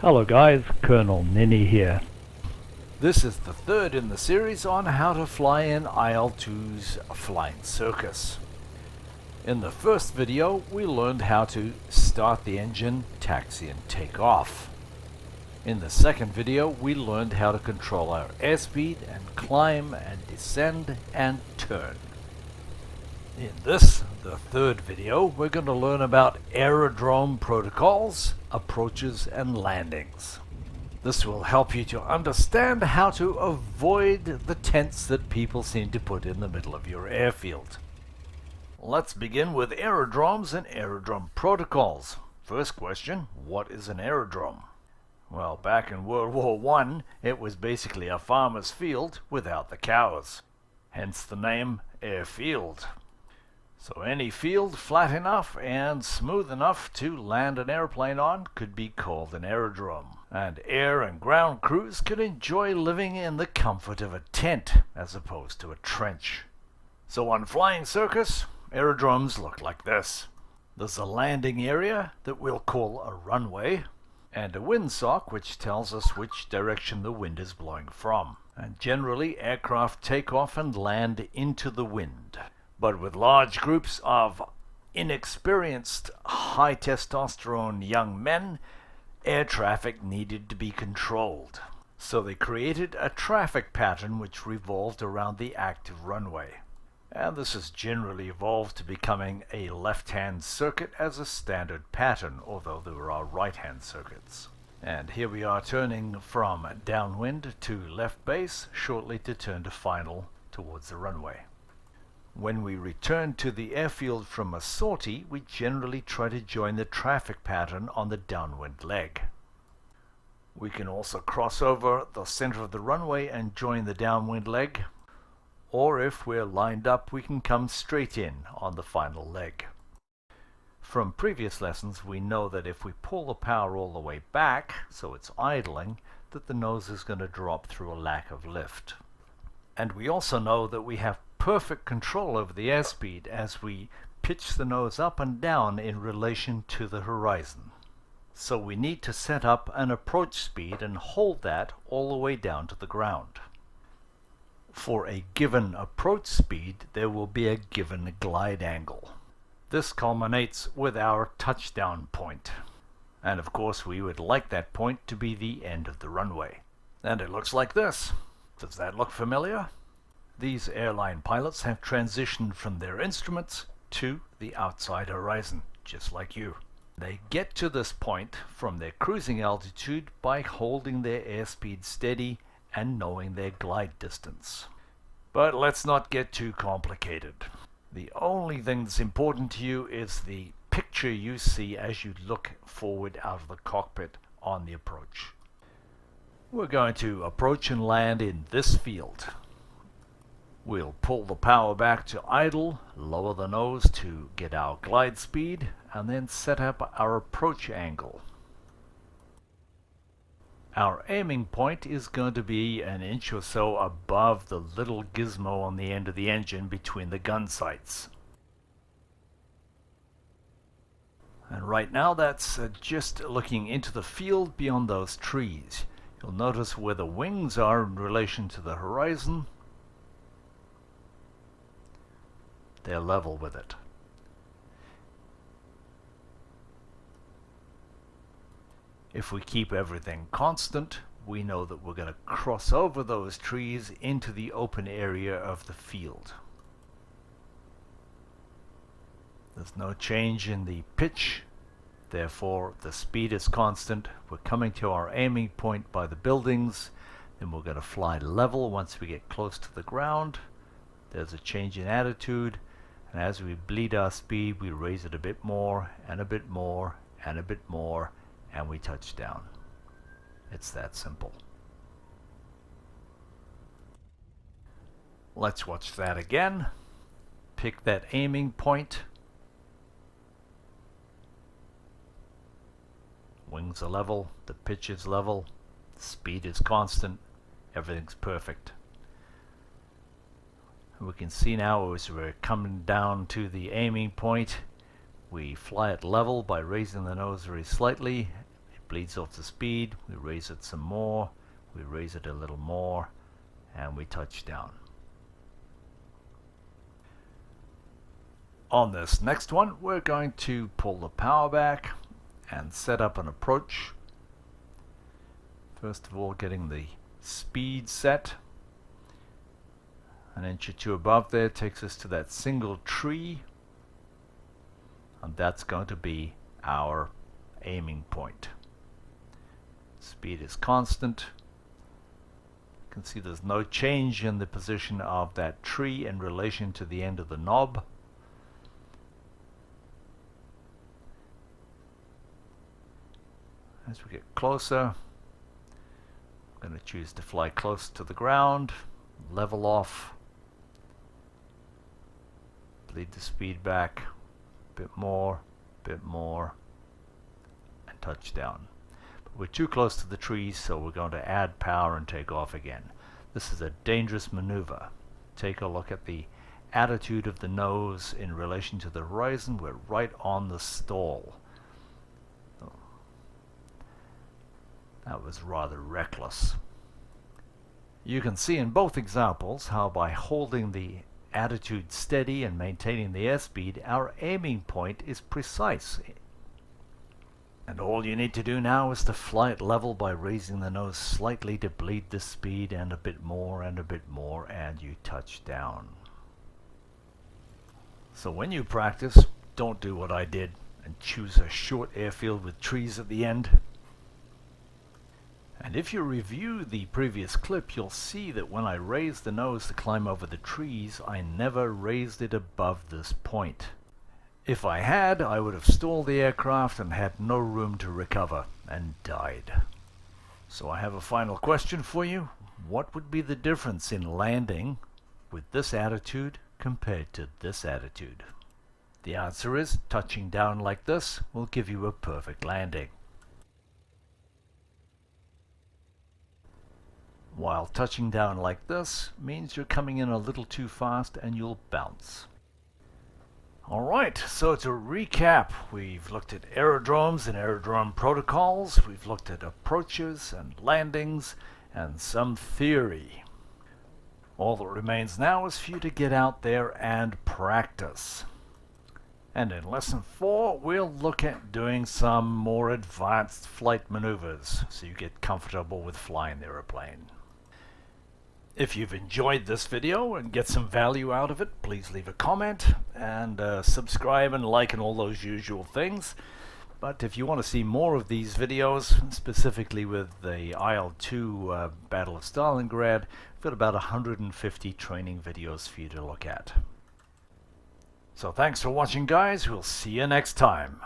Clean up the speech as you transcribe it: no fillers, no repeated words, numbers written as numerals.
Hello guys, Colonel Ninny here. This is the third in the series on how to fly in IL-2's flying Circus. In the first video, we learned how to start the engine, taxi and take off. In the second video, we learned how to control our airspeed and climb and descend and turn. In this, the third video, we're going to learn about aerodrome protocols, approaches and landings. This will help you to understand how to avoid the tents that people seem to put in the middle of your airfield. Let's begin with aerodromes and aerodrome protocols. First question, what is an aerodrome? Well, back in World War I, it was basically a farmer's field without the cows. Hence the name airfield. So any field flat enough and smooth enough to land an airplane on could be called an aerodrome. And air and ground crews could enjoy living in the comfort of a tent as opposed to a trench. So on Flying Circus, aerodromes look like this. There's a landing area that we'll call a runway, and a windsock which tells us which direction the wind is blowing from. And generally aircraft take off and land into the wind. But with large groups of inexperienced, high testosterone young men, air traffic needed to be controlled. So they created a traffic pattern which revolved around the active runway. And this has generally evolved to becoming a left-hand circuit as a standard pattern, although there are right-hand circuits. And here we are turning from downwind to left base, shortly to turn to final towards the runway. When we return to the airfield from a sortie, we generally try to join the traffic pattern on the downwind leg. We can also cross over the center of the runway and join the downwind leg, or if we're lined up, we can come straight in on the final leg. From previous lessons, we know that if we pull the power all the way back, so it's idling, that the nose is going to drop through a lack of lift. And we also know that we have perfect control over the airspeed as we pitch the nose up and down in relation to the horizon. So we need to set up an approach speed and hold that all the way down to the ground. For a given approach speed, there will be a given glide angle. This culminates with our touchdown point. And of course we would like that point to be the end of the runway. And it looks like this. Does that look familiar? These airline pilots have transitioned from their instruments to the outside horizon, just like you. They get to this point from their cruising altitude by holding their airspeed steady and knowing their glide distance. But let's not get too complicated. The only thing that's important to you is the picture you see as you look forward out of the cockpit on the approach. We're going to approach and land in this field. We'll pull the power back to idle, lower the nose to get our glide speed, and then set up our approach angle. Our aiming point is going to be an inch or so above the little gizmo on the end of the engine between the gun sights. And right now that's just looking into the field beyond those trees. You'll notice where the wings are in relation to the horizon. They're level with it. If we keep everything constant, we know that we're going to cross over those trees into the open area of the field. There's no change in the pitch, therefore the speed is constant. We're coming to our aiming point by the buildings, then we're going to fly level once we get close to the ground. There's a change in attitude, and as we bleed our speed, we raise it a bit more, and a bit more, and a bit more, and we touch down. It's that simple. Let's watch that again. Pick that aiming point. Wings are level, the pitch is level, the speed is constant, everything's perfect. We can see now as we're coming down to the aiming point, we fly it level by raising the nose very slightly, bleeds off the speed, we raise it some more, we raise it a little more, and we touch down. On this next one, we're going to pull the power back and set up an approach. First of all, getting the speed set. An inch or two above there takes us to that single tree, and that's going to be our aiming point. Speed is constant. You can see there's no change in the position of that tree in relation to the end of the knob. As we get closer, I'm going to choose to fly close to the ground, level off, bleed the speed back, a bit more, and touch down. But we're too close to the trees, so we're going to add power and take off again. This is a dangerous maneuver. Take a look at the attitude of the nose in relation to the horizon. We're right on the stall. That was rather reckless. You can see in both examples how by holding the attitude steady and maintaining the airspeed, our aiming point is precise. And all you need to do now is to fly it level by raising the nose slightly to bleed the speed, and a bit more, and you touch down. So when you practice, don't do what I did and choose a short airfield with trees at the end. And if you review the previous clip, you'll see that when I raised the nose to climb over the trees, I never raised it above this point. If I had, I would have stalled the aircraft and had no room to recover, and died. So I have a final question for you. What would be the difference in landing with this attitude compared to this attitude? The answer is touching down like this will give you a perfect landing, while touching down like this means you're coming in a little too fast and you'll bounce. Alright, so to recap, we've looked at aerodromes and aerodrome protocols, we've looked at approaches and landings, and some theory. All that remains now is for you to get out there and practice. And in lesson 4, we'll look at doing some more advanced flight maneuvers so you get comfortable with flying the airplane. If you've enjoyed this video and get some value out of it, please leave a comment and subscribe and like and all those usual things. But if you want to see more of these videos, specifically with the IL-2 Battle of Stalingrad, we've got about 150 training videos for you to look at. So thanks for watching, guys. We'll see you next time.